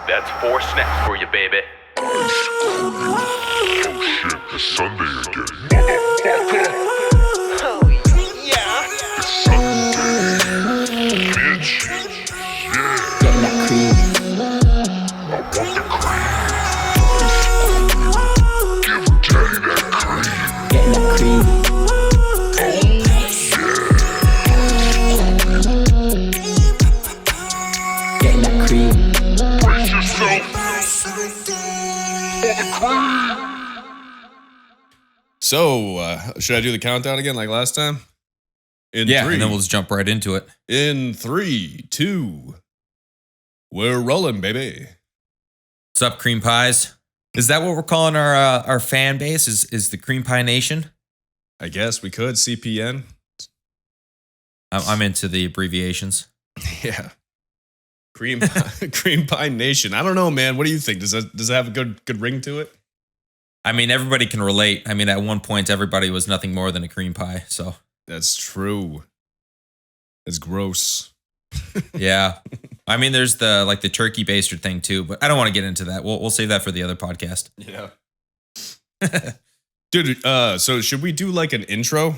That's 4 snaps for you, baby. Oh shit, it's Sunday again. Oh, yeah. It's Sunday, bitch. Yeah. Getting that cream. I want the cream. Give daddy that cream. Getting that cream. Getting that cream. Brace yourself for the cream. So, should I do the countdown again like last time? In Yeah, three, and then we'll just jump right into it. in 3, 2, we're rolling, baby. What's up, cream pies? Is that what we're calling our fan base? Is the Cream Pie Nation? I guess we could CPN. I'm into the abbreviations. Yeah, cream pie nation. I don't know, man. What do you think? Does it have a good ring to it? I mean, everybody can relate. I mean, at one point, everybody was nothing more than a cream pie. So That's true. It's gross. yeah, I mean, there's the turkey baster thing too, but I don't want to get into that. We'll save that for the other podcast. Yeah. Dude, so should we do like an intro?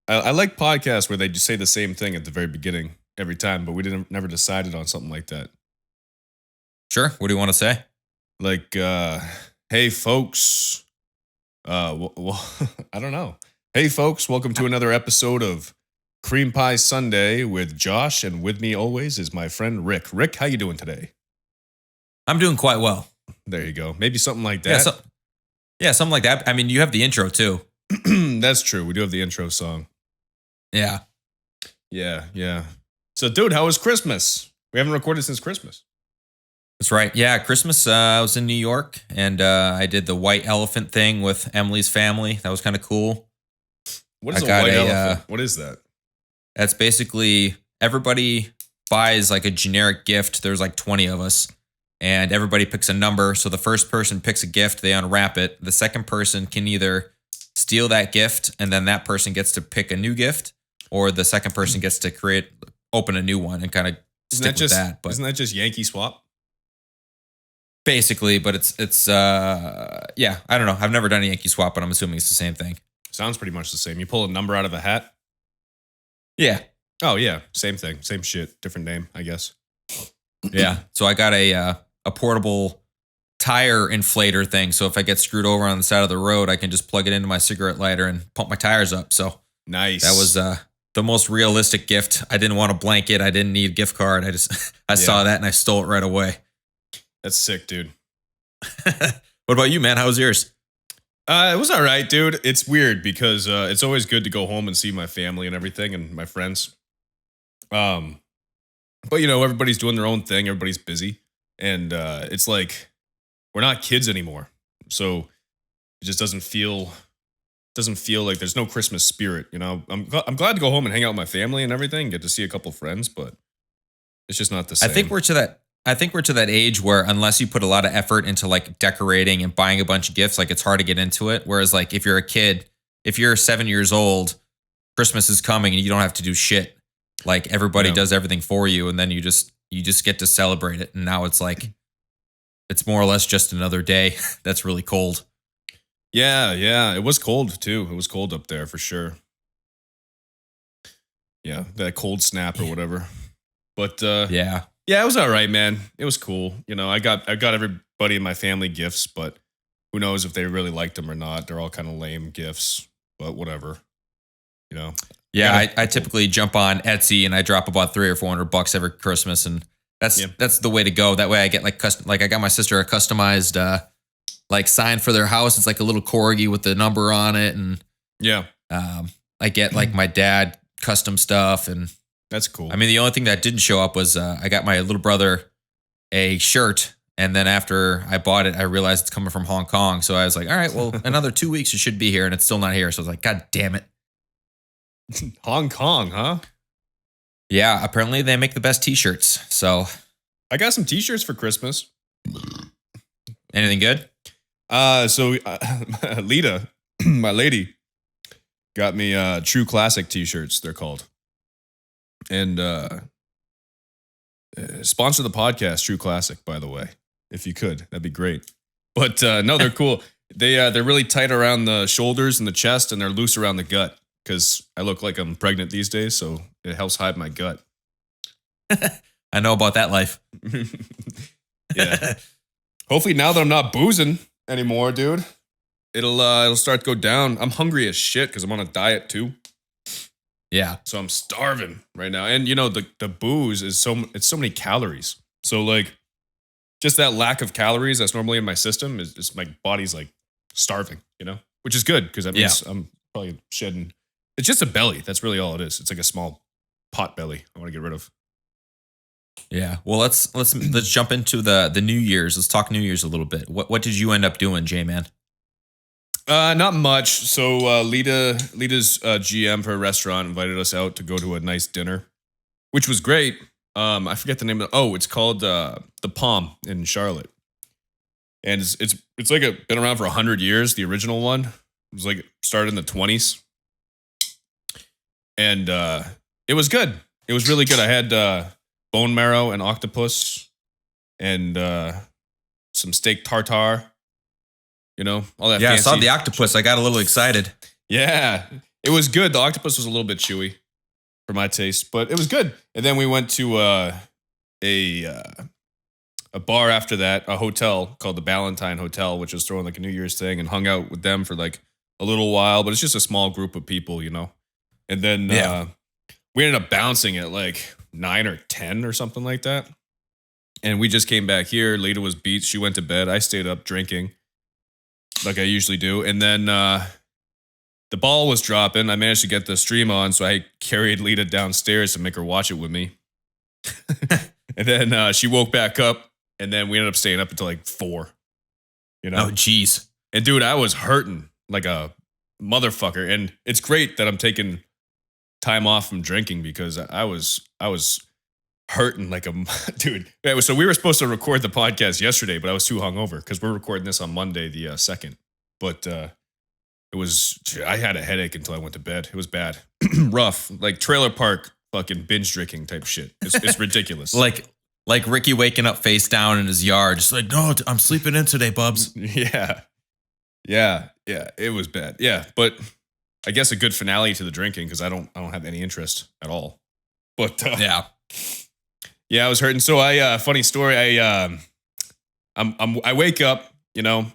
I like podcasts where they just say the same thing at the very beginning every time, but we never decided on something like that. Sure. What do you want to say? Like, hey folks. Well, I don't know. Hey folks, welcome to another episode of Cream Pie Sunday with Josh, and with me always is my friend Rick. Rick, how you doing today? I'm doing quite well. There you go. Maybe something like Yeah, that. something like that. I mean, you have the intro too. That's true. We do have the intro song. Yeah. Yeah. So, dude, how was Christmas? We haven't recorded since Christmas. That's right. Yeah, Christmas, I was in New York, and I did the white elephant thing with Emily's family. That was kind of cool. What is I a got white a, elephant? What is that? That's basically everybody buys like a generic gift. There's like 20 of us, and everybody picks a number. So the first person picks a gift, they unwrap it. The second person can either steal that gift, and then that person gets to pick a new gift, or the second person gets to open a new one and kind of stick with that. But isn't that just Yankee swap? basically, but it's yeah, I don't know. I've never done a Yankee swap, but I'm assuming it's the same thing. Sounds pretty much the same. You pull a number out of a hat. Yeah. Oh yeah, same thing, same shit, different name, I guess. Yeah. So I got a portable tire inflator thing. So if I get screwed over on the side of the road, I can just plug it into my cigarette lighter and pump my tires up. So Nice. that was the most realistic gift. I didn't want a blanket. I didn't need a gift card. I saw that and I stole it right away. That's sick, dude. What about you, man? How was yours? It was all right, dude. It's weird because it's always good to go home and see my family and everything and my friends. But you know, everybody's doing their own thing. Everybody's busy, and it's like we're not kids anymore. So it just doesn't feel like there's no Christmas spirit. You know, I'm glad to go home and hang out with my family and everything, get to see a couple friends, but it's just not the same. I think we're to that age where unless you put a lot of effort into like decorating and buying a bunch of gifts, like it's hard to get into it. Whereas like if you're a kid, if you're 7 years old, Christmas is coming and you don't have to do shit. Like everybody does everything for you, and then you just get to celebrate it. And now it's like it's more or less just another day that's really cold. Yeah. It was cold too. It was cold up there for sure. Yeah, that cold snap or whatever. But Yeah, it was all right, man. It was cool. You know, I got everybody in my family gifts, but who knows if they really liked them or not. They're all kind of lame gifts, but whatever. You know. Yeah, I typically jump on Etsy and I drop about $300 or $400 every Christmas, and that's the way to go. That way I get like I got my sister a customized like sign for their house. It's like a little corgi with the number on it, and I get like my dad custom stuff, and that's cool. I mean, the only thing that didn't show up was I got my little brother a shirt, and then after I bought it, I realized it's coming from Hong Kong. So I was like, all right, well, another 2 weeks it should be here, and it's still not here. So I was like, God damn it. Hong Kong, huh? Yeah, apparently they make the best t-shirts. So I got some t-shirts for Christmas. anything good? So Lita, my lady, got me True Classic t-shirts, they're called. And sponsor the podcast, True Classic, by the way. if you could. That'd be great. But no, they're cool. They're really tight around the shoulders and the chest, and they're loose around the gut because I look like I'm pregnant these days, so it helps hide my gut. I know about that life. Yeah. Hopefully now that I'm not boozing anymore, dude, it'll start to go down. I'm hungry as shit because I'm on a diet too. Yeah. So I'm starving right now. And you know, the booze is so many calories. So like just that lack of calories that's normally in my system is just my body's like starving, you know? Which is good because that means I'm probably shedding. It's just a belly. That's really all it is. It's like a small pot belly I want to get rid of. Yeah. Well, let's jump into the New Year's. Let's talk New Year's a little bit. What did you end up doing, J-Man? Not much. So Lita's GM for a restaurant invited us out to go to a nice dinner, which was great. I forget the name of it's called the Palm in Charlotte. And it's like been around for 100 years, the original one. It was like started in the 20s. And it was good. It was really good. I had bone marrow and octopus and some steak tartare. You know, all that. Yeah, fancy. I saw the octopus. I got a little excited. Yeah, it was good. The octopus was a little bit chewy for my taste, but it was good. And then we went to a bar after that, a hotel called the Ballantine Hotel, which was throwing like a New Year's thing, and hung out with them for like a little while. But it's just a small group of people, you know. And then we ended up bouncing at like 9 or 10 or something like that. And we just came back here. Lita was beat. She went to bed. I stayed up drinking like I usually do. And then the ball was dropping. I managed to get the stream on, so I carried Lita downstairs to make her watch it with me. And then she woke back up, and then we ended up staying up until like 4. You know? Oh, jeez. And dude, I was hurting like a motherfucker. And it's great that I'm taking time off from drinking because I was hurting like a dude. Yeah, so we were supposed to record the podcast yesterday, but I was too hungover because we're recording this on Monday the 2nd. But I had a headache until I went to bed. It was bad, rough, like trailer park fucking binge drinking type shit. It's ridiculous. like Ricky waking up face down in his yard, just like, no, I'm sleeping in today, bubs. Yeah. It was bad. Yeah, but I guess a good finale to the drinking because I don't have any interest at all. But yeah, I was hurting. So funny story. I wake up, you know,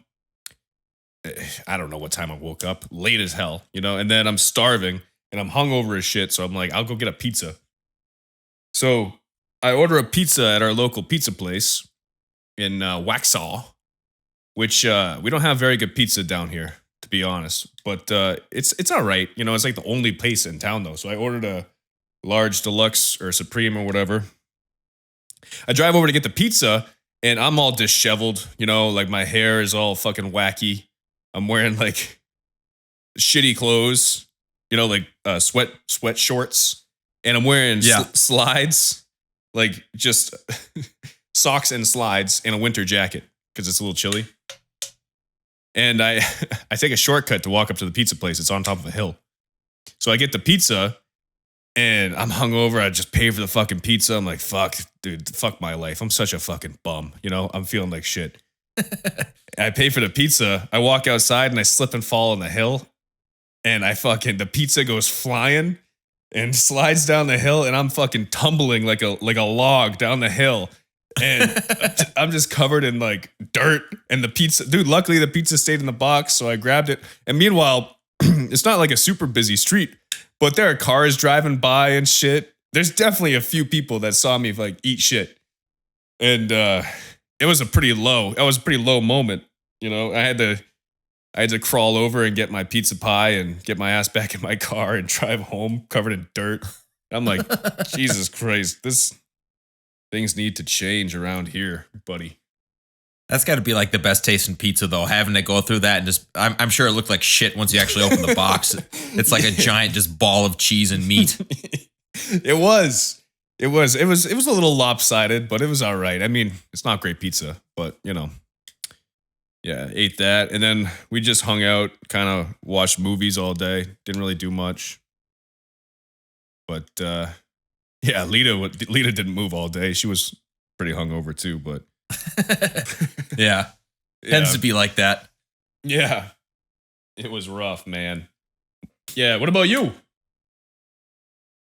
I don't know what time I woke up, late as hell, you know, and then I'm starving and I'm hungover as shit. So I'm like, I'll go get a pizza. So I order a pizza at our local pizza place in Waxhaw, which we don't have very good pizza down here, to be honest. But it's all right. You know, it's like the only place in town though. So I ordered a large deluxe or supreme or whatever. I drive over to get the pizza and I'm all disheveled, you know, like my hair is all fucking wacky. I'm wearing like shitty clothes, you know, like sweat shorts, and I'm wearing slides, like just socks and slides and a winter jacket because it's a little chilly. And I take a shortcut to walk up to the pizza place. It's on top of a hill. So I get the pizza. And I'm hungover. I just pay for the fucking pizza. I'm like, fuck, dude, fuck my life. I'm such a fucking bum. You know, I'm feeling like shit. I pay for the pizza. I walk outside and I slip and fall on the hill. And the pizza goes flying and slides down the hill. And I'm fucking tumbling like a log down the hill. And I'm just covered in like dirt. And the pizza, dude, luckily the pizza stayed in the box. So I grabbed it. And meanwhile, it's not like a super busy street. But there are cars driving by and shit. There's definitely a few people that saw me like eat shit. And it was a pretty low moment. You know, I had to crawl over and get my pizza pie and get my ass back in my car and drive home covered in dirt. I'm like, Jesus Christ, things need to change around here, buddy. That's got to be like the best tasting pizza, though, having to go through that and just, I'm sure it looked like shit once you actually open the box. It's like a giant just ball of cheese and meat. It was a little lopsided, but it was all right. I mean, it's not great pizza, but you know, yeah, ate that. And then we just hung out, kind of watched movies all day. Didn't really do much. But yeah, Lita didn't move all day. She was pretty hungover too, but Yeah. Tends to be like that. Yeah. It was rough, man. Yeah. What about you?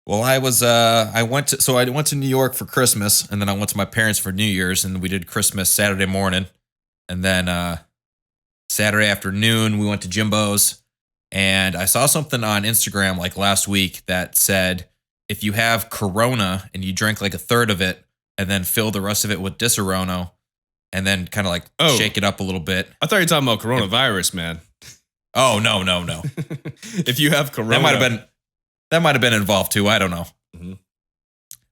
Well, I went to New York for Christmas, and then I went to my parents for New Year's, and we did Christmas Saturday morning. And then Saturday afternoon, we went to Jimbo's, and I saw something on Instagram like last week that said, if you have Corona and you drink like a third of it and then fill the rest of it with Disaronno and then kind of like shake it up a little bit. I thought you were talking about coronavirus, man. Oh, no. If you have Corona. That might have been involved too. I don't know. Mm-hmm.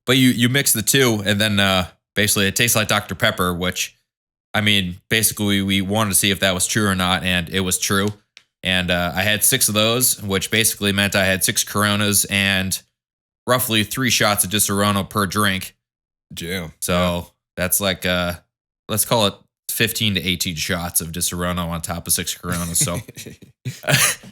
But you mix the two, and then basically it tastes like Dr. Pepper, which, I mean, basically we wanted to see if that was true or not, and it was true. And I had 6 of those, which basically meant I had 6 Coronas and roughly 3 shots of Disaronno per drink. Damn. So that's like, let's call it 15 to 18 shots of Disaronno on top of 6 Coronas. So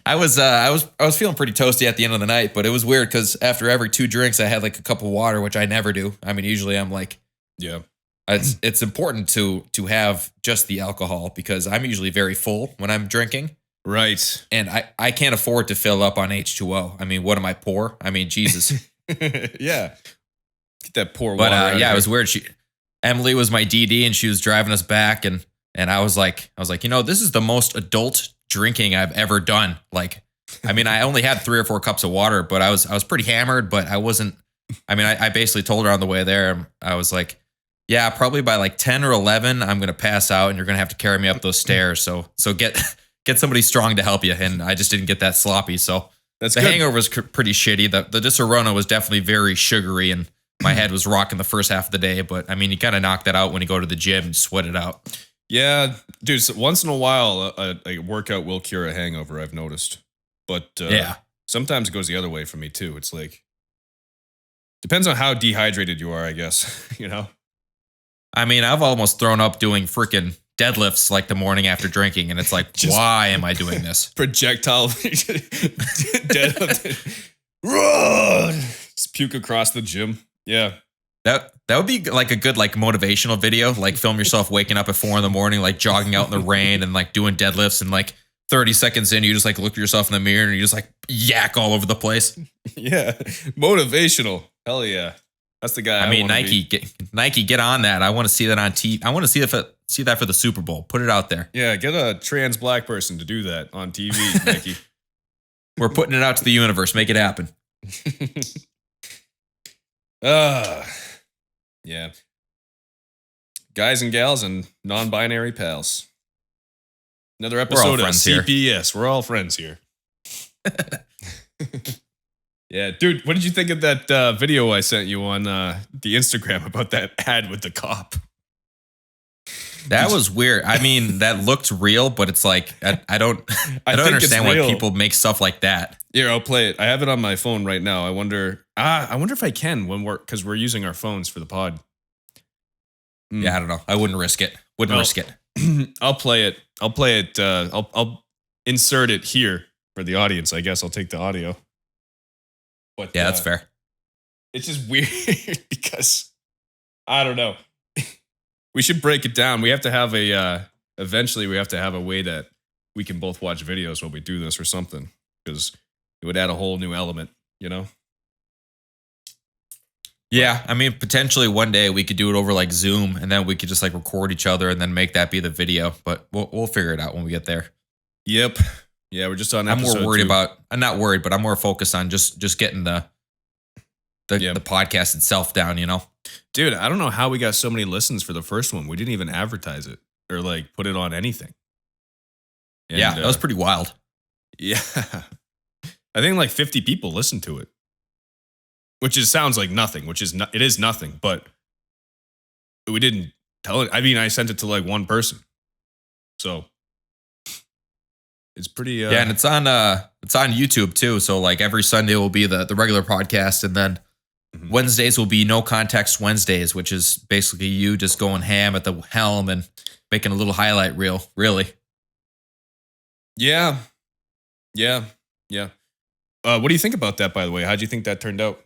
I was feeling pretty toasty at the end of the night, but it was weird because after every 2 drinks, I had like a cup of water, which I never do. I mean, usually I'm like, yeah, it's important to have just the alcohol because I'm usually very full when I'm drinking. Right. And I can't afford to fill up on H2O. I mean, what am I, poor? I mean, Jesus. Yeah. Get that poor But water. yeah, it was weird. Emily was my DD and she was driving us back, and I was like, you know, this is the most adult drinking I've ever done. Like, I mean, I only had 3 or 4 cups of water, but I was pretty hammered, but I wasn't. I mean, I basically told her on the way there, I was like, yeah, probably by like 10 or 11, I'm gonna pass out, and you're gonna have to carry me up those stairs. So get somebody strong to help you. And I just didn't get that sloppy. So That's the good. hangover was pretty shitty. The Disaronno was definitely very sugary, and my head was rocking the first half of the day. But I mean, you kind of knock that out when you go to the gym and sweat it out. Yeah, dude. So once in a while, a workout will cure a hangover. I've noticed, but Yeah. sometimes it goes the other way for me too. It's like depends on how dehydrated you are, I guess. You know. I mean, I've almost thrown up doing freaking deadlifts like the morning after drinking, and it's like, why am I doing this? Projectile deadlift. Just puke across the gym. Yeah. That would be like a good like motivational video. Like film yourself waking up at 4 a.m, like jogging out in the rain and like doing deadlifts, and like 30 seconds in, you just like look at yourself in the mirror and you just like yak all over the place. Yeah. Motivational. Hell yeah. That's the guy. I mean, wanna Nike, get on that. I want to see that on TV. I want to see that for the Super Bowl. Put it out there. Yeah, get a trans black person to do that on TV, Nike. We're putting it out to the universe. Make it happen. Yeah. Guys and gals and non-binary pals. Another episode of friends here. CPS. We're all friends here. Yeah, dude, what did you think of that video I sent you on the Instagram about that ad with the cop? That was weird. I mean, that looked real, but it's like I don't understand why people make stuff like that. Here, I'll play it. I have it on my phone right now. I wonder if I can because we're using our phones for the pod. Yeah, I don't know. I wouldn't risk it. Risk it. I'll play it. I'll insert it here for the audience. I guess I'll take the audio. But yeah, that's fair. It's just weird because I don't know. We should break it down. We have to have eventually we have to have a way that we can both watch videos while we do this or something, because it would add a whole new element, you know? Yeah, I mean, potentially one day we could do it over like Zoom, and then we could just like record each other and then make that be the video. But we'll figure it out when we get there. Yep. Yeah, we're just on I'm episode more worried 2. about. I'm not worried, but I'm more focused on just getting the podcast itself down. You know, dude, I don't know how we got so many listens for the first one. We didn't even advertise it or like put it on anything. And, yeah, that was pretty wild. Yeah, I think like 50 people listened to it, which sounds like nothing. It is nothing, but we didn't tell it. I mean, I sent it to like one person, so. It's pretty yeah, and it's on YouTube too. So like every Sunday will be the regular podcast, and then Wednesdays will be No Context Wednesdays, which is basically you just going ham at the helm and making a little highlight reel, really. Yeah. What do you think about that, by the way? How do you think that turned out?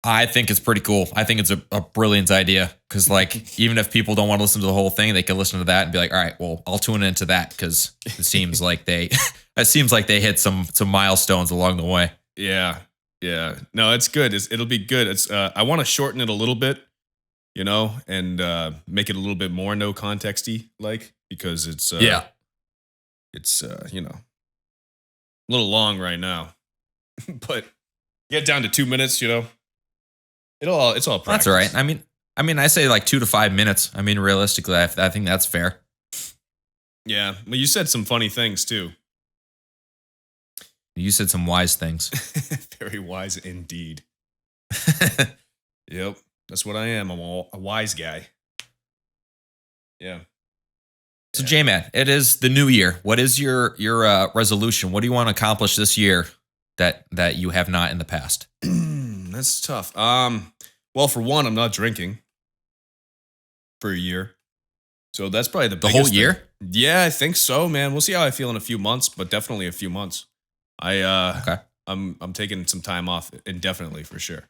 I think it's pretty cool. I think it's a brilliant idea because, like, even if people don't want to listen to the whole thing, they can listen to that and be like, all right, well, I'll tune into that because it seems like they hit some milestones along the way. Yeah. Yeah. No, it's good. It'll be good. I want to shorten it a little bit, and make it a little bit more no contexty like because it's a little long right now. But get down to 2 minutes, it's all practice. That's all right. I mean, I say like 2 to 5 minutes. I mean, realistically, I think that's fair. Yeah. Well, you said some funny things too. You said some wise things. Very wise indeed. Yep. That's what I am. I'm a wise guy. Yeah. So, J-Man, it is the new year. What is your resolution? What do you want to accomplish this year that you have not in the past? That's tough. Well, for one, I'm not drinking for a year. So that's probably the whole year? Thing. Yeah, I think so, man. We'll see how I feel in a few months, but definitely a few months. Okay. I'm taking some time off indefinitely for sure.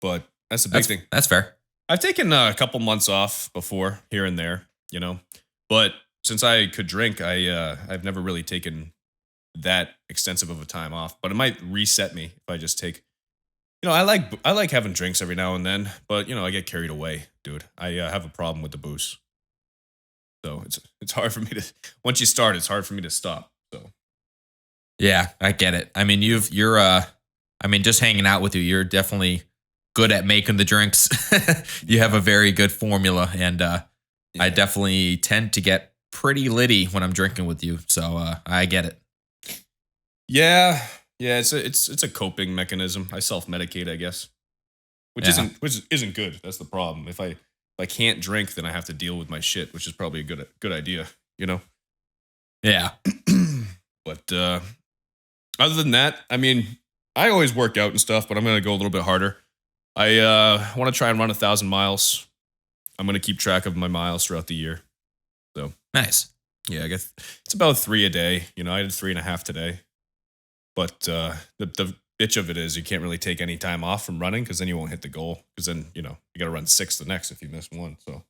But that's a big thing. That's fair. I've taken a couple months off before, here and there, But since I could drink, I've never really taken that extensive of a time off. But it might reset me if I just take. I like having drinks every now and then, but I get carried away, dude. I have a problem with the booze, so it's hard for me to. Once you start, it's hard for me to stop. So. Yeah, I get it. I mean, just hanging out with you're definitely good at making the drinks. You have a very good formula, and I definitely tend to get pretty litty when I'm drinking with you. So I get it. Yeah, it's a coping mechanism. I self-medicate, I guess, which isn't good. That's the problem. If I can't drink, then I have to deal with my shit, which is probably a good idea, Yeah. But other than that, I mean, I always work out and stuff, but I'm gonna go a little bit harder. I want to try and run 1,000 miles. I'm gonna keep track of my miles throughout the year. So nice. Yeah, I guess it's about 3 a day. I did 3.5 today. But the bitch of it is you can't really take any time off from running because then you won't hit the goal. Because then, you got to run 6 the next if you miss one. So.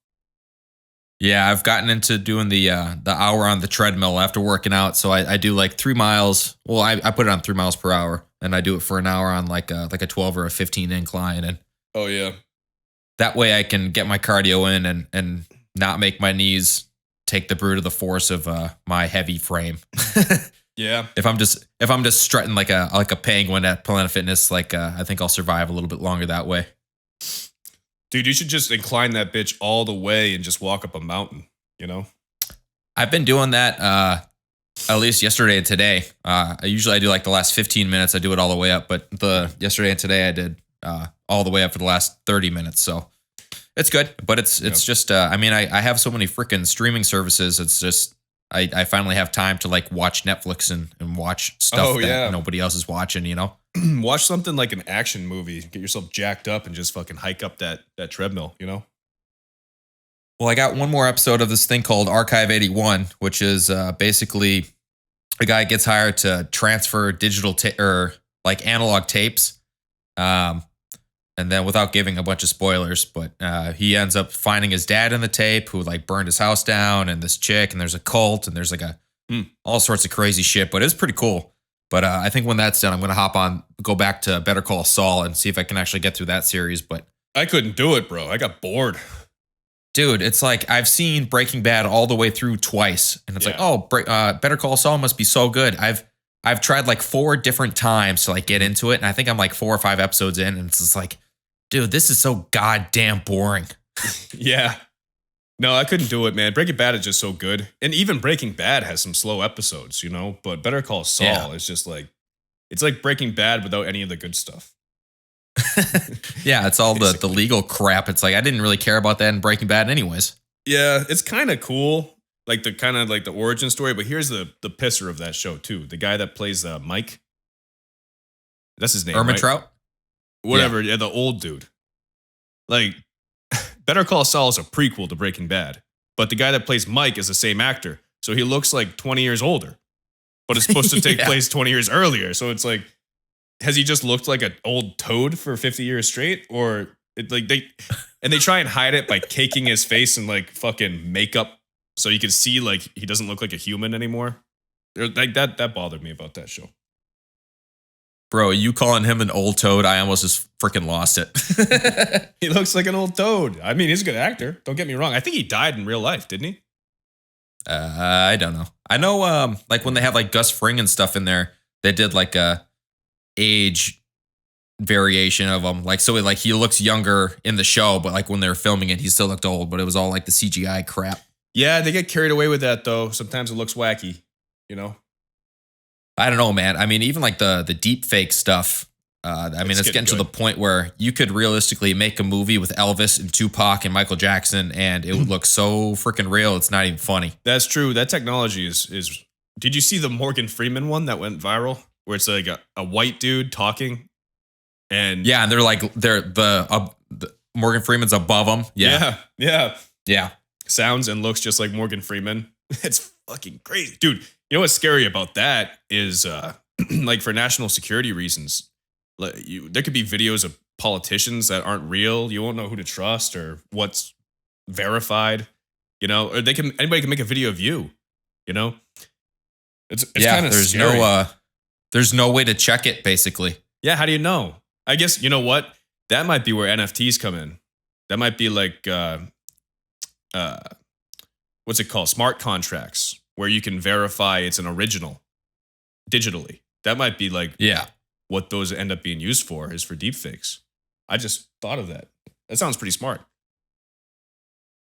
Yeah, I've gotten into doing the hour on the treadmill after working out. So I do like 3 miles. Well, I put it on 3 miles per hour, and I do it for an hour on like a 12 or a 15 incline. And oh yeah, that way I can get my cardio in and not make my knees take the brunt of the force of my heavy frame. Yeah. If I'm just strutting like a penguin at Planet Fitness, I think I'll survive a little bit longer that way. Dude, you should just incline that bitch all the way and just walk up a mountain, I've been doing that at least yesterday and today. I do like the last 15 minutes. I do it all the way up, but yesterday and today I did all the way up for the last 30 minutes. So it's good, but it's just I have so many freaking streaming services. It's just I finally have time to like watch Netflix and watch stuff that nobody else is watching, Watch something like an action movie. Get yourself jacked up and just fucking hike up that treadmill, Well, I got one more episode of this thing called Archive 81, which is basically a guy gets hired to transfer digital or like analog tapes. And then without giving a bunch of spoilers, but he ends up finding his dad in the tape who like burned his house down and this chick and there's a cult and there's like all sorts of crazy shit, but it's pretty cool. But I think when that's done, I'm going to go back to Better Call Saul and see if I can actually get through that series. But I couldn't do it, bro. I got bored. Dude, it's like I've seen Breaking Bad all the way through twice. And it's Better Call Saul must be so good. I've tried like 4 different times to like get into it. And I think I'm like 4 or 5 episodes in and it's just like, dude, this is so goddamn boring. Yeah. No, I couldn't do it, man. Breaking Bad is just so good. And even Breaking Bad has some slow episodes, But Better Call Saul is just like, it's like Breaking Bad without any of the good stuff. Yeah, it's all the legal crap. It's like, I didn't really care about that in Breaking Bad anyways. Yeah, it's kind of cool. Like the origin story. But here's the pisser of that show too. The guy that plays Mike. That's his name, right? Trout? Whatever, yeah, the old dude. Like, Better Call Saul is a prequel to Breaking Bad, but the guy that plays Mike is the same actor, so he looks like 20 years older, but it's supposed to take place 20 years earlier. So it's like, has he just looked like an old toad for 50 years straight, or they try and hide it by caking his face in like fucking makeup so you can see like he doesn't look like a human anymore. Like that bothered me about that show. Bro, you calling him an old toad? I almost just freaking lost it. He looks like an old toad. I mean, he's a good actor. Don't get me wrong. I think he died in real life, didn't he? I don't know. I know, like when they have like Gus Fring and stuff in there, they did like a age variation of him. Like, so like he looks younger in the show, but like when they were filming it, he still looked old, but it was all like the CGI crap. Yeah, they get carried away with that though. Sometimes it looks wacky, you know? I don't know, man. I mean, even like the deep fake stuff. I mean, it's getting to the point where you could realistically make a movie with Elvis and Tupac and Michael Jackson, and it would look so freaking real. It's not even funny. That's true. That technology is. Did you see the Morgan Freeman one that went viral, where it's like a white dude talking, and yeah, and they're like the Morgan Freeman's above them. Yeah. Yeah. Sounds and looks just like Morgan Freeman. It's fucking crazy, dude. You know what's scary about that is, like for national security reasons, there could be videos of politicians that aren't real. You won't know who to trust or what's verified. You know, or anybody can make a video of you. You know, it's kind of scary. There's no way to check it. Basically, yeah. How do you know? I guess you know what, that might be where NFTs come in. That might be like what's it called? Smart contracts, where you can verify it's an original digitally. That might be like what those end up being used for, is for deepfakes. I just thought of that. That sounds pretty smart.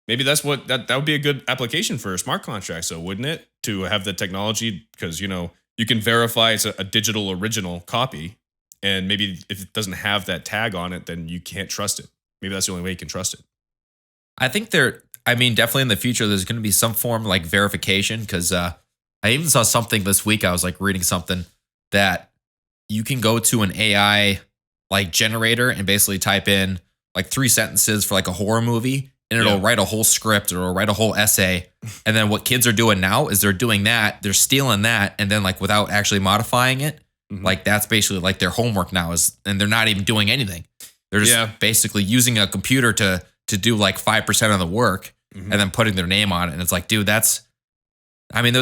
Maybe that's what that would be a good application for smart contracts, though, wouldn't it? To have the technology, because you know you can verify it's a digital original copy, and maybe if it doesn't have that tag on it, then you can't trust it. Maybe that's the only way you can trust it. I think definitely in the future, there's going to be some form like verification, because I even saw something this week. I was like reading something that you can go to an AI like generator and basically type in like 3 sentences for like a horror movie, and it'll write a whole script or it'll write a whole essay. And then what kids are doing now is they're doing that, they're stealing that, and then like without actually modifying it, like that's basically like their homework now and they're not even doing anything. They're just basically using a computer to do like 5% of the work and then putting their name on it. And it's like, dude, there's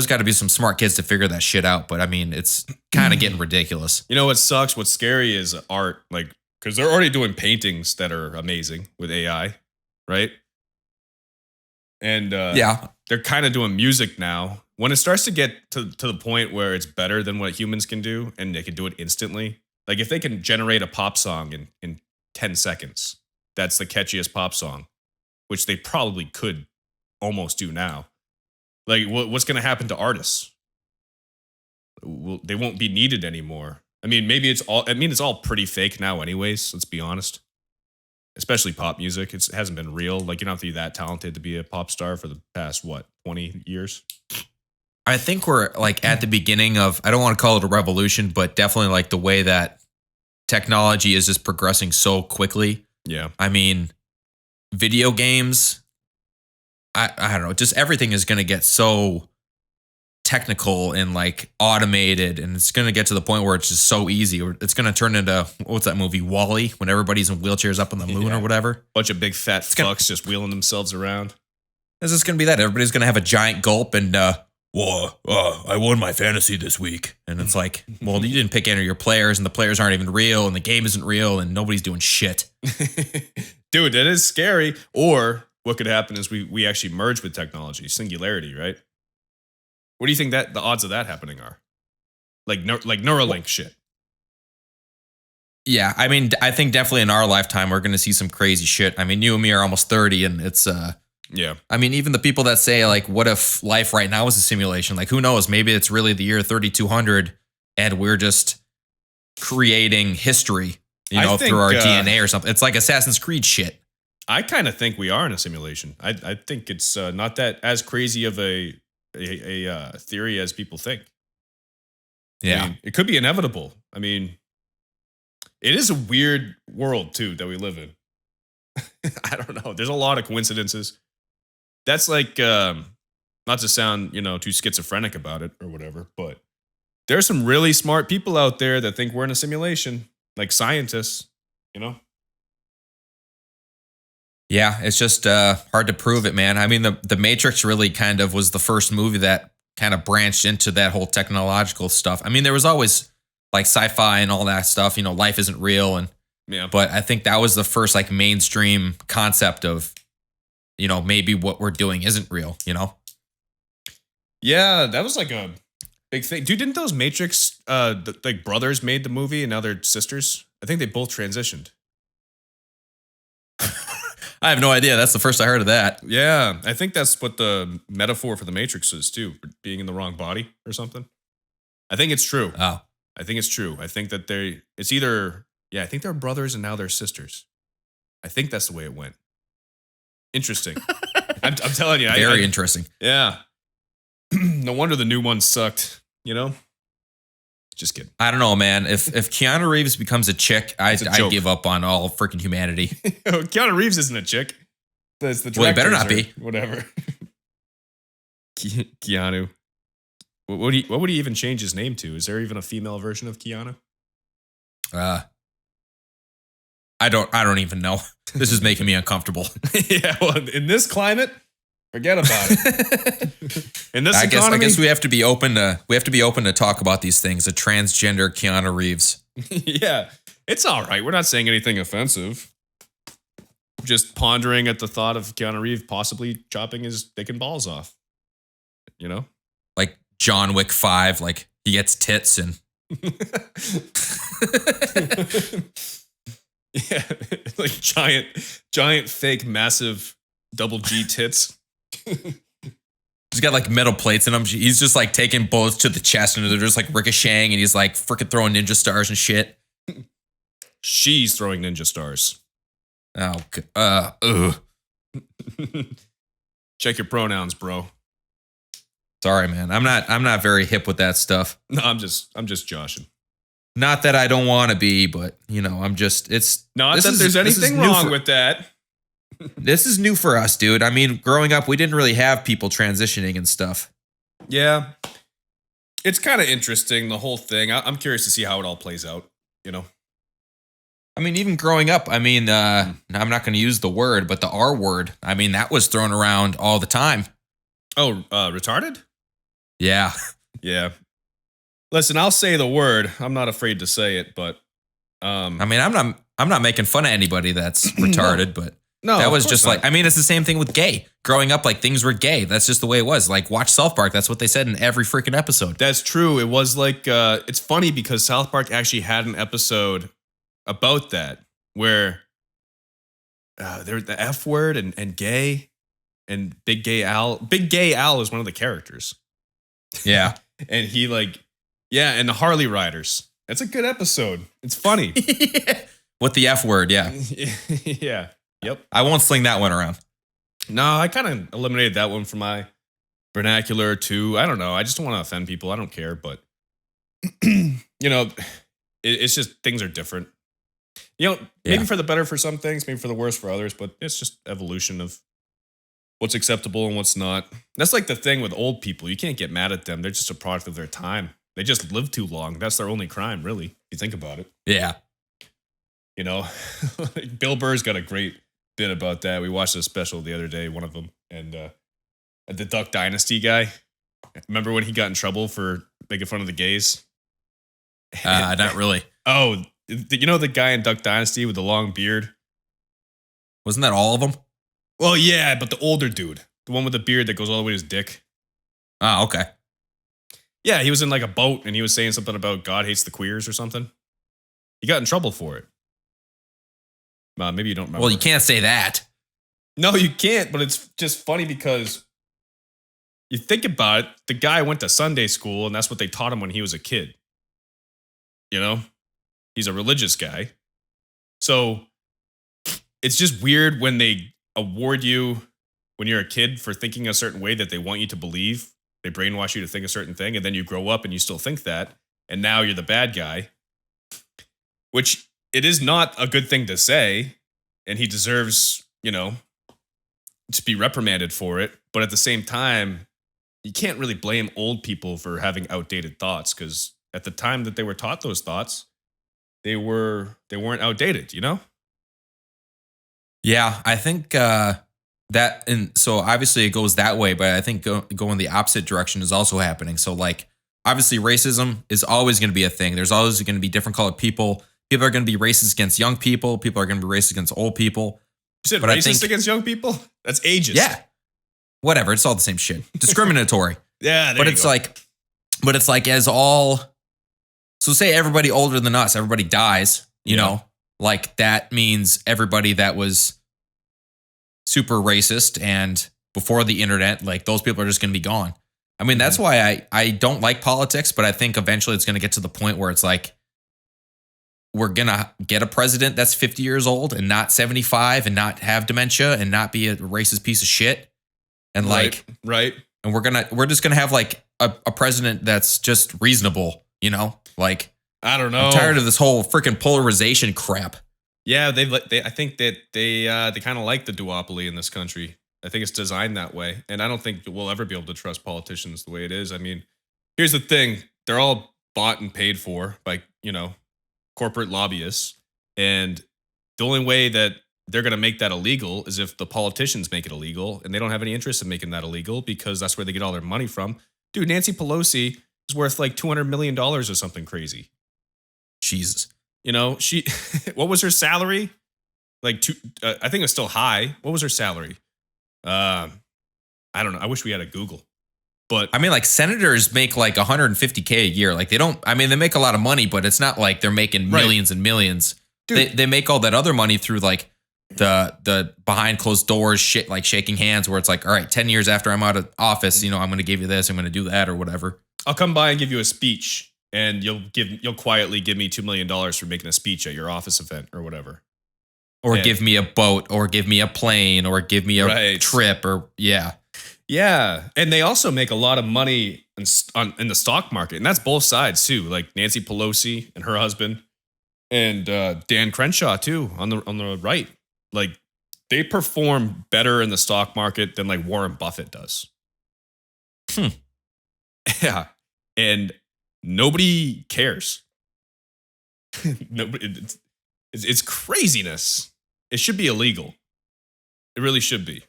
got to be some smart kids to figure that shit out. But I mean, it's kind of getting ridiculous. You know what sucks? What's scary is art, like, because they're already doing paintings that are amazing with AI, right? And they're kind of doing music now. When it starts to get to the point where it's better than what humans can do, and they can do it instantly, like if they can generate a pop song in 10 seconds, that's the catchiest pop song, which they probably could almost do now. Like, what's going to happen to artists? They won't be needed anymore. I mean, it's all pretty fake now anyways, let's be honest. Especially pop music. It hasn't been real. Like, you don't have to be that talented to be a pop star for the past, 20 years? I think we're like at the beginning of, I don't want to call it a revolution, but definitely like the way that technology is just progressing so quickly. Yeah. I mean, video games, I don't know, just everything is going to get so technical and like automated, and it's going to get to the point where it's just so easy. It's going to turn into, what's that movie, Wall-E, when everybody's in wheelchairs up on the moon or whatever. Bunch of big fat fucks just wheeling themselves around. Is this going to be that? Everybody's going to have a giant gulp and, I won my fantasy this week. And it's like, well, you didn't pick any of your players, and the players aren't even real, and the game isn't real, and nobody's doing shit. Dude, that is scary. Or what could happen is we actually merge with technology, singularity, right? What do you think that the odds of that happening are? Like Neuralink shit. Yeah, I mean, I think definitely in our lifetime we're going to see some crazy shit. I mean, you and me are almost 30, and it's yeah. I mean, even the people that say like, what if life right now is a simulation? Like, who knows? Maybe it's really the year 3200, and we're just creating history, through our DNA or something. It's like Assassin's Creed shit. I kind of think we are in a simulation. I think it's not that as crazy of a theory as people think. Yeah. I mean, it could be inevitable. I mean, it is a weird world too that we live in. I don't know. There's a lot of coincidences. That's like, not to sound, too schizophrenic about it or whatever, but There's some really smart people out there that think we're in a simulation, like scientists, you know? Yeah, it's just hard to prove it, man. I mean, the Matrix really kind of was the first movie that kind of branched into that whole technological stuff. I mean, there was always like sci-fi and all that stuff, life isn't real. But I think that was the first like mainstream concept of, maybe what we're doing isn't real, Yeah, that was like a big thing. Dude, didn't those Matrix like brothers made the movie and now they're sisters? I think they both transitioned. I have no idea. That's the first I heard of that. Yeah, I think that's what the metaphor for the Matrix is too, being in the wrong body or something. I think it's true. Oh. I think it's true. I think that it's either, I think they're brothers and now they're sisters. I think that's the way it went. Interesting. I'm telling you. Very interesting. Yeah. No wonder the new one sucked, Just kidding. I don't know, man. If Keanu Reeves becomes a chick, I'd give up on all freaking humanity. Keanu Reeves isn't a chick. That's the Well, he better not be. Whatever. Keanu. What would he even change his name to? Is there even a female version of Keanu? I don't even know. This is making me uncomfortable. Yeah, well, in this climate, forget about it. In this economy, I guess we have to be open to talk about these things. A transgender Keanu Reeves. Yeah, it's all right. We're not saying anything offensive. Just pondering at the thought of Keanu Reeves possibly chopping his dick and balls off. Like John Wick 5, like he gets tits and yeah, like giant fake massive double G tits. He's got like metal plates in him. He's just like taking bullets to the chest and they're just like ricocheting and he's like freaking throwing ninja stars and shit. She's throwing ninja stars. Oh, Check your pronouns, bro. Sorry, man. I'm not very hip with that stuff. No, I'm just joshing. Not that I don't want to be, but it's not that there's anything wrong with that. This is new for us, dude. I mean, growing up, we didn't really have people transitioning and stuff. Yeah. It's kind of interesting, the whole thing. I'm curious to see how it all plays out, I mean, even growing up, I mean, I'm not going to use the word, but the R word, I mean, that was thrown around all the time. Oh, retarded? Yeah. Yeah. Listen, I'll say the word. I'm not afraid to say it, but I mean, I'm not making fun of anybody that's retarded, but no, that was just not. like, I mean, it's the same thing with gay. Growing up, like things were gay. That's just the way it was. Like watch South Park. That's what they said in every freaking episode. That's true. It was like, it's funny because South Park actually had an episode about that where they're the F word and gay and Big Gay Al. Big Gay Al is one of the characters. Yeah. And he and the Harley Riders. That's a good episode. It's funny. With the F word, yeah. Yeah. Yep. I won't sling that one around. No, I kind of eliminated that one from my vernacular too. I don't know. I just don't want to offend people. I don't care, but it's just things are different. Maybe for the better for some things, maybe for the worse for others, but it's just evolution of what's acceptable and what's not. That's like the thing with old people. You can't get mad at them. They're just a product of their time. They just live too long. That's their only crime, really, if you think about it. Yeah. Bill Burr's got a great bit about that. We watched a special the other day, one of them, and the Duck Dynasty guy. Remember when he got in trouble for making fun of the gays? Not really. Oh, the guy in Duck Dynasty with the long beard? Wasn't that all of them? Well, yeah, but the older dude, the one with the beard that goes all the way to his dick. Oh, okay. Yeah, he was in like a boat and he was saying something about God hates the queers or something. He got in trouble for it. Maybe you don't remember. Well, you can't say that. No, you can't, but it's just funny because you think about it, the guy went to Sunday school and that's what they taught him when he was a kid. He's a religious guy. So it's just weird when they award you when you're a kid for thinking a certain way that they want you to believe. They brainwash you to think a certain thing, and then you grow up and you still think that, and now you're the bad guy, which it is not a good thing to say, and he deserves, to be reprimanded for it. But at the same time, you can't really blame old people for having outdated thoughts because at the time that they were taught those thoughts, they weren't outdated, you know? Yeah, I think that, and so obviously it goes that way, but I think going the opposite direction is also happening. So like, obviously racism is always going to be a thing. There's always going to be different colored people. People are going to be racist against young people. People are going to be racist against old people. You said But I racist think- against young people? That's ageist. Yeah, whatever. It's all the same shit. Discriminatory. Yeah, there but you it's go. like as all. So say everybody older than us, everybody dies. You Yeah. know, like that means everybody that was super racist and before the internet, like those people are just going to be gone. I mean, that's why I don't like politics, but I think eventually it's going to get to the point where it's like we're going to get a president that's 50 years old and not 75 and not have dementia and not be a racist piece of shit. And like, right. and we're just going to have like a president that's just reasonable, you know, like I don't know. I'm tired of this whole freaking polarization crap. Yeah, I think that they kind of like the duopoly in this country. I think it's designed that way, and I don't think we'll ever be able to trust politicians the way it is. I mean, here's the thing: they're all bought and paid for by corporate lobbyists, and the only way that they're going to make that illegal is if the politicians make it illegal, and they don't have any interest in making that illegal because that's where they get all their money from. Dude, Nancy Pelosi is worth like $200 million or something crazy. Jesus. You know, she, what was her salary? Like, I think it was still high. What was her salary? I don't know. I wish we had a Google. But I mean, like senators make like $150K a year. Like they don't, I mean, they make a lot of money, but it's not like they're making Right. millions and millions. Dude. They make all that other money through like the behind closed doors shit, like shaking hands where it's like, all right, 10 years after I'm out of office, you know, I'm going to give you this, I'm going to do that or whatever. I'll come by and give you a speech, and you'll quietly give me $2 million for making a speech at your office event or whatever. Or Yeah. give me a boat or give me a plane or give me a Right. trip or yeah. Yeah, and they also make a lot of money in the stock market, and that's both sides too. Like Nancy Pelosi and her husband, and Dan Crenshaw too on the right. Like they perform better in the stock market than like Warren Buffett does. Yeah, and nobody cares. Nobody. It's craziness. It should be illegal. It really should be.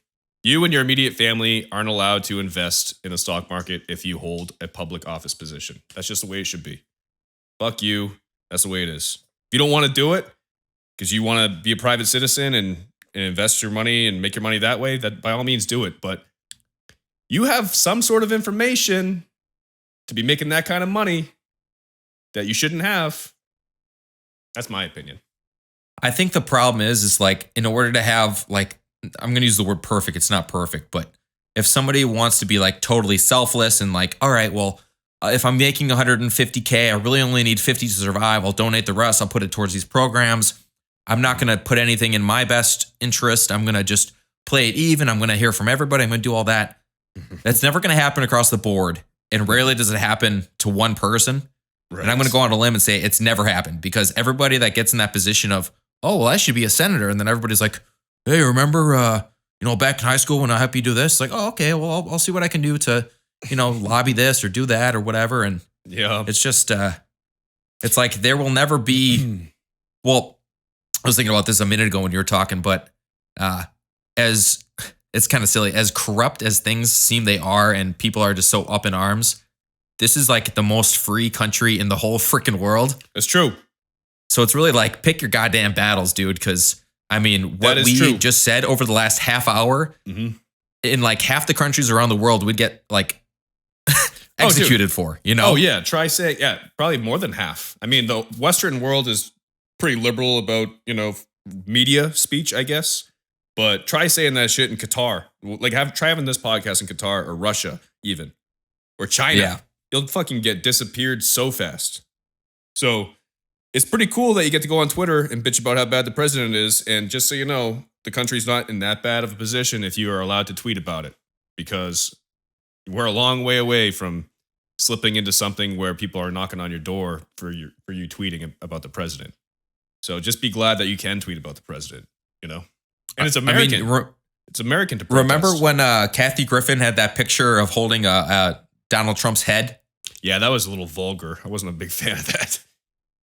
You and your immediate family aren't allowed to invest in the stock market if you hold a public office position. That's just the way it should be. Fuck you. That's the way it is. If you don't want to do it because you want to be a private citizen and invest your money and make your money that way, that by all means do it. But you have some sort of information to be making that kind of money that you shouldn't have. That's my opinion. I think the problem is like in order to have like, I'm going to use the word perfect. It's not perfect, but if somebody wants to be like totally selfless and like, all right, well, if I'm making 150K, I really only need 50 to survive. I'll donate the rest. I'll put it towards these programs. I'm not going to put anything in my best interest. I'm going to just play it even. I'm going to hear from everybody. I'm going to do all that. That's never going to happen across the board. And rarely does it happen to one person. Right. And I'm going to go on a limb and say it's never happened because everybody that gets in that position of, oh, well, I should be a senator. And then everybody's like, hey, remember, back in high school when I helped you do this? Like, oh, okay, well, I'll see what I can do to, lobby this or do that or whatever. And Yeah. it's just, it's like there will never be, well, I was thinking about this a minute ago when you were talking, but as it's kind of silly, as corrupt as things seem they are and people are just so up in arms, this is like the most free country in the whole freaking world. That's true. So it's really like pick your goddamn battles, dude, because I mean, what That is we true. just said over the last half hour, in like half the countries around the world, we'd get like executed for, Oh, yeah. Try say, yeah, probably more than half. I mean, the Western world is pretty liberal about, media speech, I guess. But try saying that shit in Qatar. Like, try having this podcast in Qatar or Russia, even. Or China. Yeah. You'll fucking get disappeared so fast. So it's pretty cool that you get to go on Twitter and bitch about how bad the president is. And just so you know, the country's not in that bad of a position if you are allowed to tweet about it. Because we're a long way away from slipping into something where people are knocking on your door for you tweeting about the president. So just be glad that you can tweet about the president, And it's American. It's American to protest. Remember when Kathy Griffin had that picture of holding Donald Trump's head? Yeah, that was a little vulgar. I wasn't a big fan of that.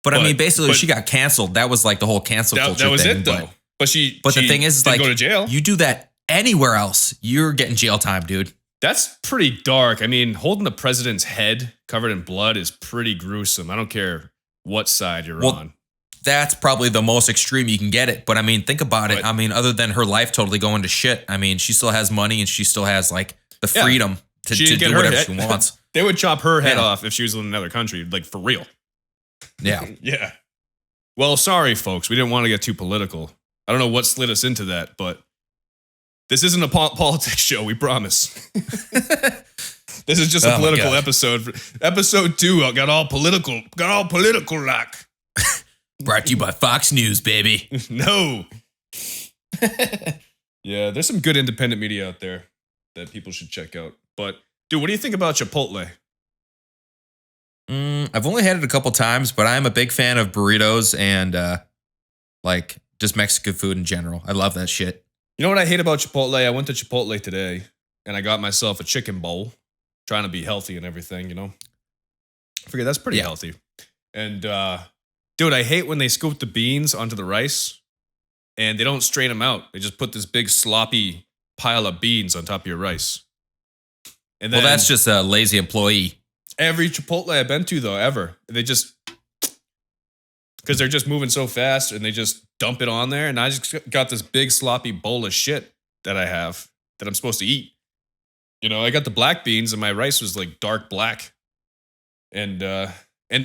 But I mean, basically, but- she got canceled. That was like the whole cancel culture That was thing. it, though. But she the thing is, didn't like, go to jail. you do that anywhere else, you're getting jail time, dude. That's pretty dark. I mean, holding the president's head covered in blood is pretty gruesome. I don't care what side you're on. That's probably the most extreme you can get it. But I mean, think about it. But- I mean, other than her life totally going to shit, I mean, she still has money and she still has like the freedom to didn't get do her whatever head- she wants. They would chop her head Yeah. off if she was in another country, like for real. Yeah. Yeah. Well, sorry, folks. We didn't want to get too political. I don't know what slid us into that, but this isn't a politics show, we promise. This is just a Oh my political God. episode. Episode 2 got all political like. Brought to you by Fox News, baby. No. Yeah, there's some good independent media out there that people should check out. But, dude, what do you think about Chipotle? I've only had it a couple times, but I'm a big fan of burritos and like just Mexican food in general. I love that shit. You know what I hate about Chipotle? I went to Chipotle today and I got myself a chicken bowl, trying to be healthy and everything, you know? I figured that's pretty Yeah. healthy. And, dude, I hate when they scoop the beans onto the rice and they don't strain them out. They just put this big sloppy pile of beans on top of your rice. And then Well, that's just a lazy employee. every Chipotle I've been to, though, ever, they just, because they're just moving so fast and they just dump it on there. And I just got this big sloppy bowl of shit that I have that I'm supposed to eat. You know, I got the black beans and my rice was like dark black. And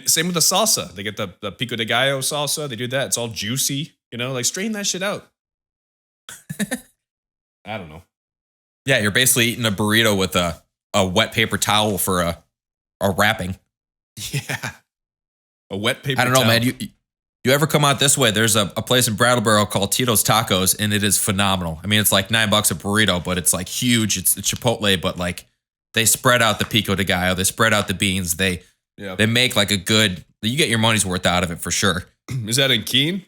same with the salsa. They get the pico de gallo salsa. They do that. It's all juicy, you know, like strain that shit out. I don't know. Yeah, you're basically eating a burrito with a wet paper towel for a wrapping. Yeah. A wet paper I don't know, towel. man. You ever come out this way? There's a place in Brattleboro called Tito's Tacos, and it is phenomenal. I mean, it's like $9 a burrito, but it's like huge. It's Chipotle, but like they spread out the pico de gallo, they spread out the beans. They make like a good. You get your money's worth out of it for sure. Is that in Keene?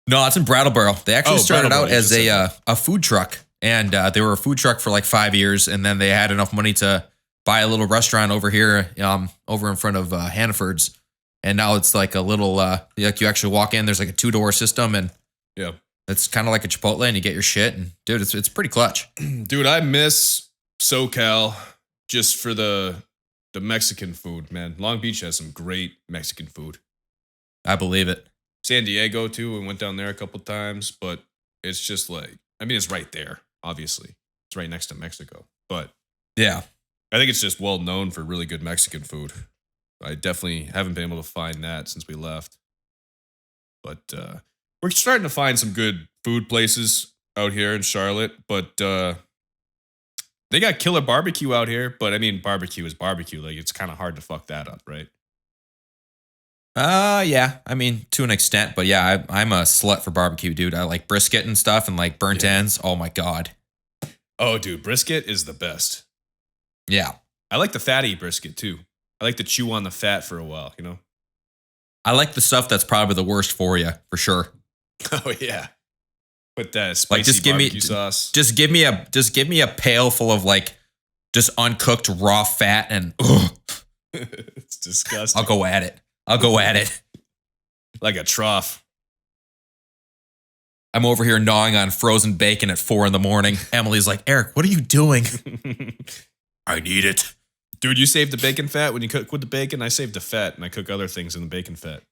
No, it's in Brattleboro. They actually started Brattleboro, out you as just said a food truck, and they were a food truck for like 5 years, and then they had enough money to buy a little restaurant over here, over in front of Hannaford's, and now it's like a little like you actually walk in. There's like a 2-door system, and Yeah. it's kind of like a Chipotle, and you get your shit, and dude, it's pretty clutch. Dude, I miss SoCal just for the Mexican food, man. Long Beach has some great Mexican food. I believe it. San Diego too. We went down there a couple times, but it's just like, I mean, it's right there. Obviously, it's right next to Mexico. But Yeah. I think it's just well known for really good Mexican food. I definitely haven't been able to find that since we left. But we're starting to find some good food places out here in Charlotte. But they got killer barbecue out here. But I mean, barbecue is barbecue. Like, it's kind of hard to fuck that up, right? Yeah. I mean, to an extent, but yeah, I'm a slut for barbecue, dude. I like brisket and stuff and like burnt ends. Oh my God. Oh, dude, brisket is the best. Yeah. I like the fatty brisket too. I like to chew on the fat for a while, you know? I like the stuff that's probably the worst for you, for sure. Oh, yeah. Put that spicy just give me- barbecue sauce. Just give me a pail full of like just uncooked raw fat and ugh, It's disgusting. I'll go at it. Like a trough. I'm over here gnawing on frozen bacon at 4 a.m. Emily's like, Eric, what are you doing? I need it. Dude, you save the bacon fat when you cook with the bacon. I save the fat and I cook other things in the bacon fat.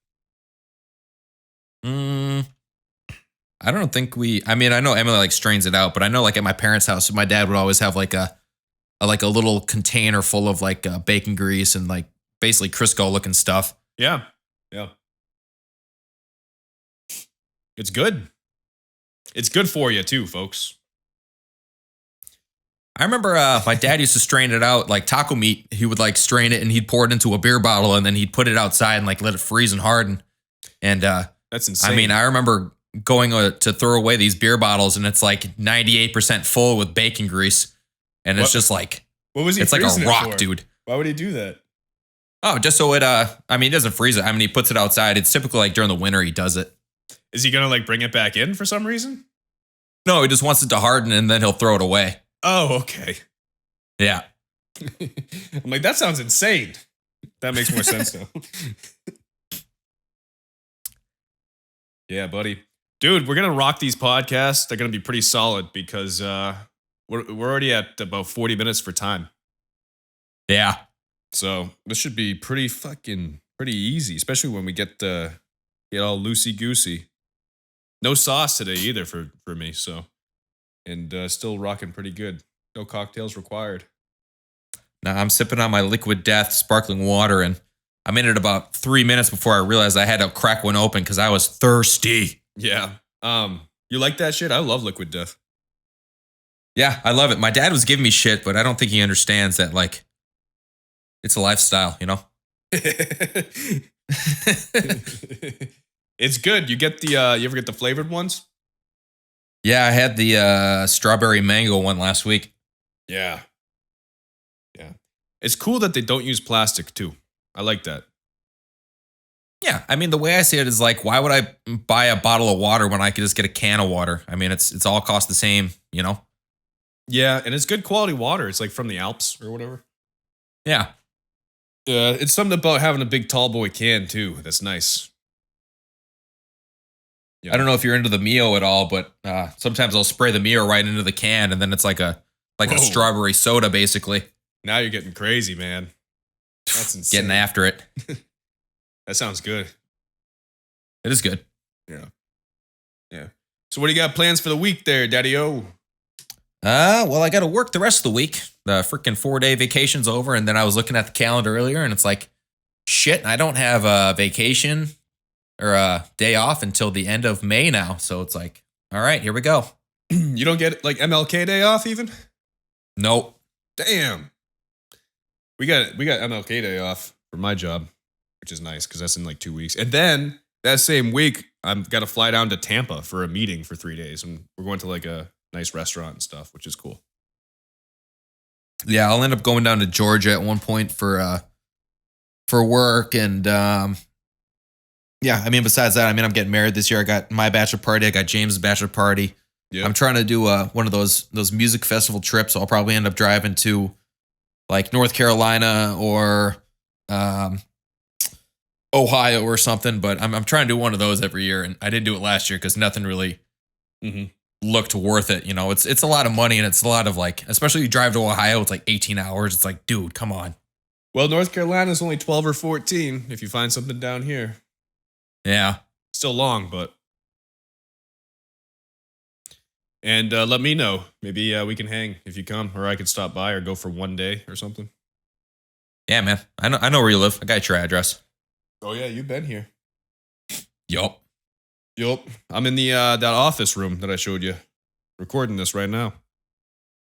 I don't think I mean, I know Emily like strains it out, but I know like at my parents' house, my dad would always have like a little container full of like bacon grease and like basically Crisco looking stuff. Yeah. Yeah. It's good. It's good for you too, folks. I remember my dad used to strain it out like taco meat. He would like strain it and he'd pour it into a beer bottle and then he'd put it outside and like let it freeze and harden. And That's insane. I mean, I remember going to throw away these beer bottles and it's like 98% full with bacon grease. And it's What? just like, what was he it's like freezing a it rock, for? dude. Why would he do that? Oh, just so it, I mean, he doesn't freeze it. I mean, he puts it outside. It's typically like during the winter he does it. Is he going to like bring it back in for some reason? No, he just wants it to harden and then he'll throw it away. Oh, okay. Yeah. I'm like, that sounds insane. That makes more sense now. Yeah, buddy. Dude, we're gonna rock these podcasts. They're gonna be pretty solid because we're already at about 40 minutes for time. Yeah. So this should be pretty easy, especially when we get all loosey goosey. No sauce today either for me. So, and still rocking pretty good. No cocktails required. Now I'm sipping on my Liquid Death sparkling water, and I'm in it about 3 minutes before I realized I had to crack one open because I was thirsty. Yeah. You like that shit? I love Liquid Death. Yeah, I love it. My dad was giving me shit, but I don't think he understands that, like, it's a lifestyle, you know? It's good. You get you ever get the flavored ones? Yeah, I had the strawberry mango one last week. Yeah. Yeah. It's cool that they don't use plastic too. I like that. Yeah, I mean, the way I see it is like, why would I buy a bottle of water when I could just get a can of water? I mean, it's all cost the same, you know? Yeah, and it's good quality water. It's like from the Alps or whatever. Yeah. It's something about having a big tall boy can too. That's nice. Yeah. I don't know if you're into the Mio at all, but sometimes I'll spray the Mio right into the can, and then it's like a Whoa. strawberry soda, basically. Now you're getting crazy, man. That's insane. Getting after it. That sounds good. It is good. Yeah. Yeah. So what do you got plans for the week there, Daddy-O? Well, I got to work the rest of the week. The freaking 4-day vacation's over, and then I was looking at the calendar earlier, and it's like, shit, I don't have a vacation or a day off until the end of May now. So it's like, all right, here we go. You don't get like MLK Day off even? Nope. Damn. We got MLK Day off for my job, which is nice because that's in like 2 weeks. And then that same week, I've got to fly down to Tampa for a meeting for 3 days, and we're going to like a nice restaurant and stuff, which is cool. Yeah, I'll end up going down to Georgia at one point for work, and yeah, I mean, besides that, I mean, I'm getting married this year. I got my bachelor party, I got James' bachelor party. Yep. I'm trying to do one of those music festival trips. So I'll probably end up driving to like North Carolina or Ohio or something. But I'm trying to do one of those every year, and I didn't do it last year because nothing really looked worth it. You know, it's a lot of money, and it's a lot of like, especially you drive to Ohio, it's like 18 hours. It's like, dude, come on. Well, North Carolina is only 12 or 14 if you find something down here. Yeah. Still long, but. And let me know. Maybe we can hang if you come, or I could stop by or go for 1 day or something. Yeah, man. I know where you live. I got your address. Oh, yeah, you've been here. Yup. I'm in the that office room that I showed you. Recording this right now.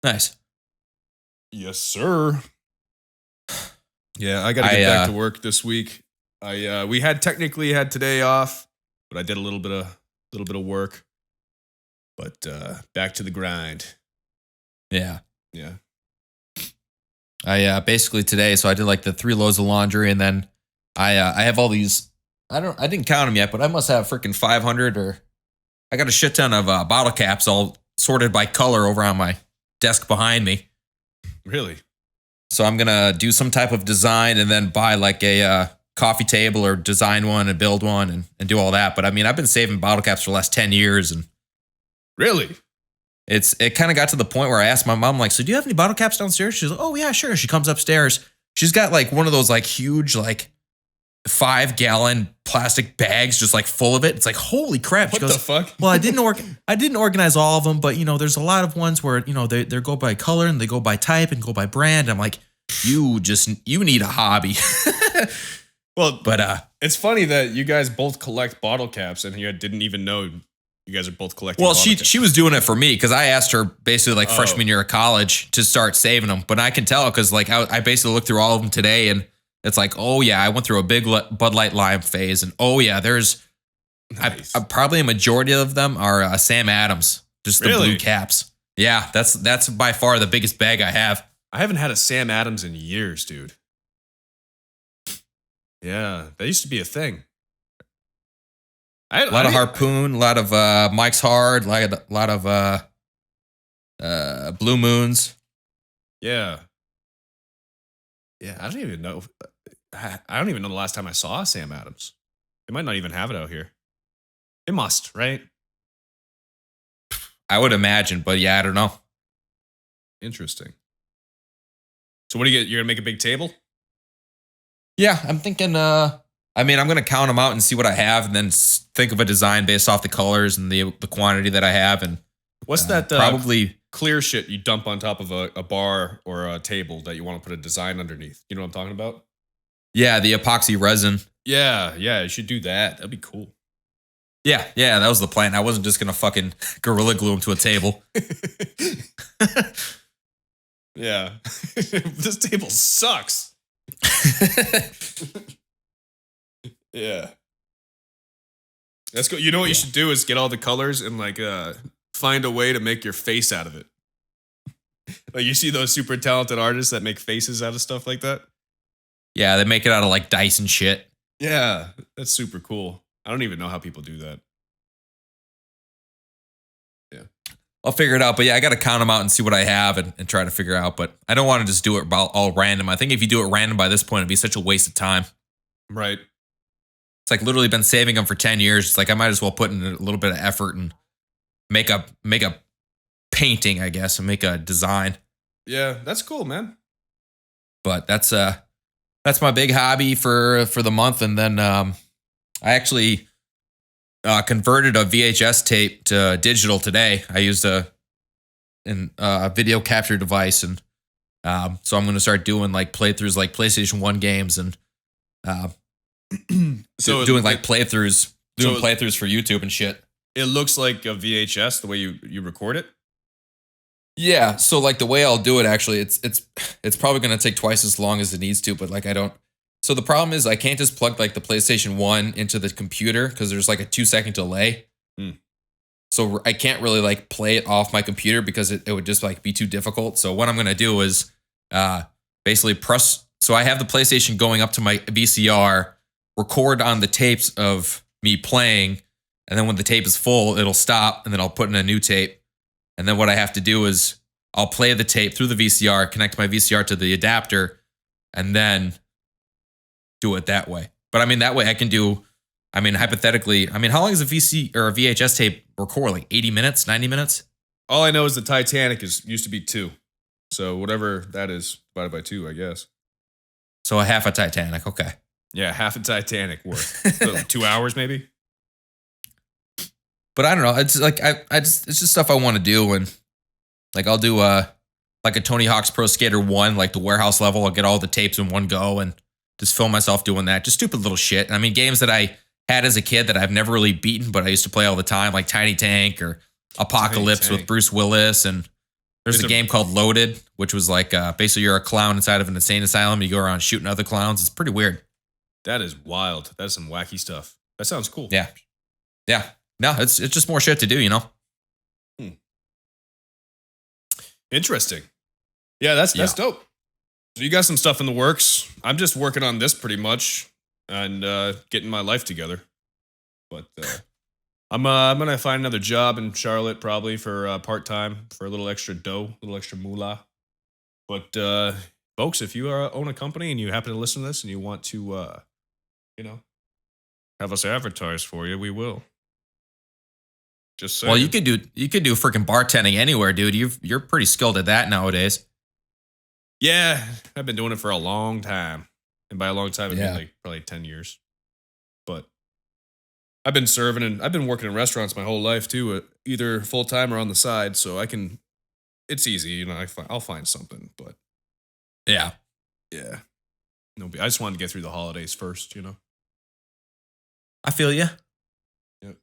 Nice. Yes, sir. Yeah, I got to get back to work this week. We technically had today off, but I did a little bit of work. But back to the grind. Yeah. Yeah. I basically today, so I did like the 3 loads of laundry, and then I have all these. I didn't count them yet, but I must have freaking 500, or I got a shit ton of bottle caps all sorted by color over on my desk behind me. Really? So I'm gonna do some type of design and then buy like a coffee table or design one and build one and do all that. But I mean, I've been saving bottle caps for the last 10 years, and really, it kind of got to the point where I asked my mom, like, so do you have any bottle caps downstairs? She's like, oh yeah, sure. She comes upstairs. She's got like one of those like huge like 5-gallon plastic bags just like full of it. It's like, holy crap. What She goes, the fuck? Well, I didn't organize all of them, but you know, there's a lot of ones where, you know, they go by color and they go by type and go by brand. I'm like, you need a hobby. Well, but it's funny that you guys both collect bottle caps, and you didn't even know you guys are both collecting. well, bottle caps. she was doing it for me because I asked her basically like freshman year of college to start saving them, but I can tell because like I basically looked through all of them today, and it's like, oh yeah, I went through a big Bud Light Lime phase, and oh yeah, there's nice. probably a majority of them are Sam Adams, just the Really? blue caps. Yeah, that's by far the biggest bag I have. I haven't had a Sam Adams in years, dude. Yeah, that used to be a thing. A lot of Harpoon, a lot of Mike's Hard, a lot of Blue Moons. Yeah. Yeah, I don't even know. I don't even know the last time I saw a Sam Adams. They might not even have it out here. It must, right? I would imagine, but yeah, I don't know. Interesting. So what do you get? You're gonna make a big table? Yeah, I'm thinking. I mean, I'm gonna count them out and see what I have, and then think of a design based off the colors and the quantity that I have, and What's that? probably. Clear shit you dump on top of a bar or a table that you want to put a design underneath. You know what I'm talking about? Yeah, the epoxy resin. Yeah, you should do that. That'd be cool. Yeah, that was the plan. I wasn't just gonna fucking gorilla glue them to a table. Yeah. This table sucks. Yeah. Let's go. You know what you should do is get all the colors and like find a way to make your face out of it. Like you see those super talented artists that make faces out of stuff like that? Yeah, they make it out of like dice and shit. Yeah, that's super cool. I don't even know how people do that. Yeah. I'll figure it out. But yeah, I got to count them out and see what I have and try to figure out. But I don't want to just do it all random. I think if you do it random by this point, it'd be such a waste of time. Right. It's like literally been saving them for 10 years. It's like I might as well put in a little bit of effort and make a painting, I guess, and make a design. Yeah, that's cool, man. But that's my big hobby for the month. And then I actually converted a VHS tape to digital today. I used a video capture device, and so I'm going to start doing like playthroughs, like PlayStation 1 games, and So doing like playthroughs for YouTube and shit. It looks like a VHS the way you record it. Yeah, so like the way I'll do it, actually, it's probably going to take twice as long as it needs to, but like I don't. So the problem is I can't just plug like the PlayStation 1 into the computer because there's like a 2-second delay. So I can't really like play it off my computer because it would just like be too difficult. So what I'm going to do is basically press. So I have the PlayStation going up to my VCR, record on the tapes of me playing, and then when the tape is full, it'll stop, and then I'll put in a new tape. And then what I have to do is I'll play the tape through the VCR, connect my VCR to the adapter, and then do it that way. But I mean, that way I can do, I mean, hypothetically, I mean, how long is a VC or a VHS tape record? Like 80 minutes, 90 minutes? All I know is the Titanic used to be 2. So whatever that is divided by 2, I guess. So a half a Titanic, okay. Yeah, half a Titanic worth. So 2 hours maybe? But I don't know. It's like it's just stuff I want to do, and like I'll do like a Tony Hawk's Pro Skater 1, like the warehouse level. I'll get all the tapes in one go and just film myself doing that. Just stupid little shit. I mean, games that I had as a kid that I've never really beaten, but I used to play all the time, like Tiny Tank or Apocalypse with Bruce Willis. And there's a game called Loaded, which was like basically you're a clown inside of an insane asylum. You go around shooting other clowns. It's pretty weird. That is wild. That's some wacky stuff. That sounds cool. Yeah. No, it's just more shit to do, you know? Interesting. Yeah, that's dope. So you got some stuff in the works. I'm just working on this pretty much and getting my life together. But I'm gonna find another job in Charlotte probably for part-time for a little extra dough, a little extra moolah. But folks, if you own a company and you happen to listen to this and you want to have us advertise for you, we will. Just saying. Well, you could do freaking bartending anywhere, dude. You're pretty skilled at that nowadays. Yeah, I've been doing it for a long time. And by a long time, I mean like probably 10 years. But I've been serving and I've been working in restaurants my whole life too, either full-time or on the side. So it's easy, you know, I'll find something, but Yeah. No, I just wanted to get through the holidays first, you know? I feel you. Yep.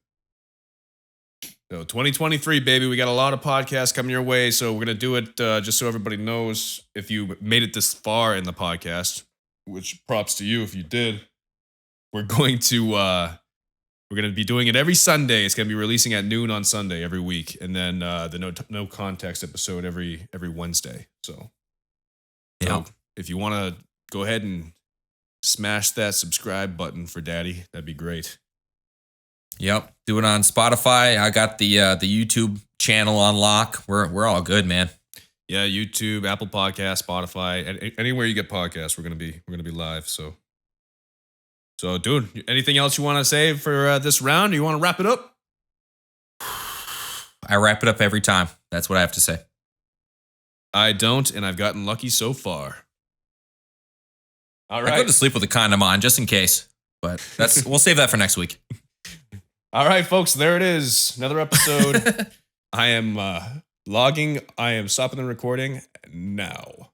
So 2023, baby, we got a lot of podcasts coming your way. So we're going to do it just so everybody knows if you made it this far in the podcast, which props to you if you did. We're going to be doing it every Sunday. It's going to be releasing at noon on Sunday every week. And then the no context episode every Wednesday. So if you want to go ahead and smash that subscribe button for Daddy, that'd be great. Yep. Do it on Spotify. I got the YouTube channel on lock. We're all good, man. Yeah, YouTube, Apple Podcasts, Spotify, and anywhere you get podcasts, we're gonna be live. So, dude, anything else you want to say for this round? Do you want to wrap it up? I wrap it up every time. That's what I have to say. I don't, and I've gotten lucky so far. All I go to sleep with a condom on just in case, but we'll save that for next week. All right, folks, there it is. Another episode. I am logging. I am stopping the recording now.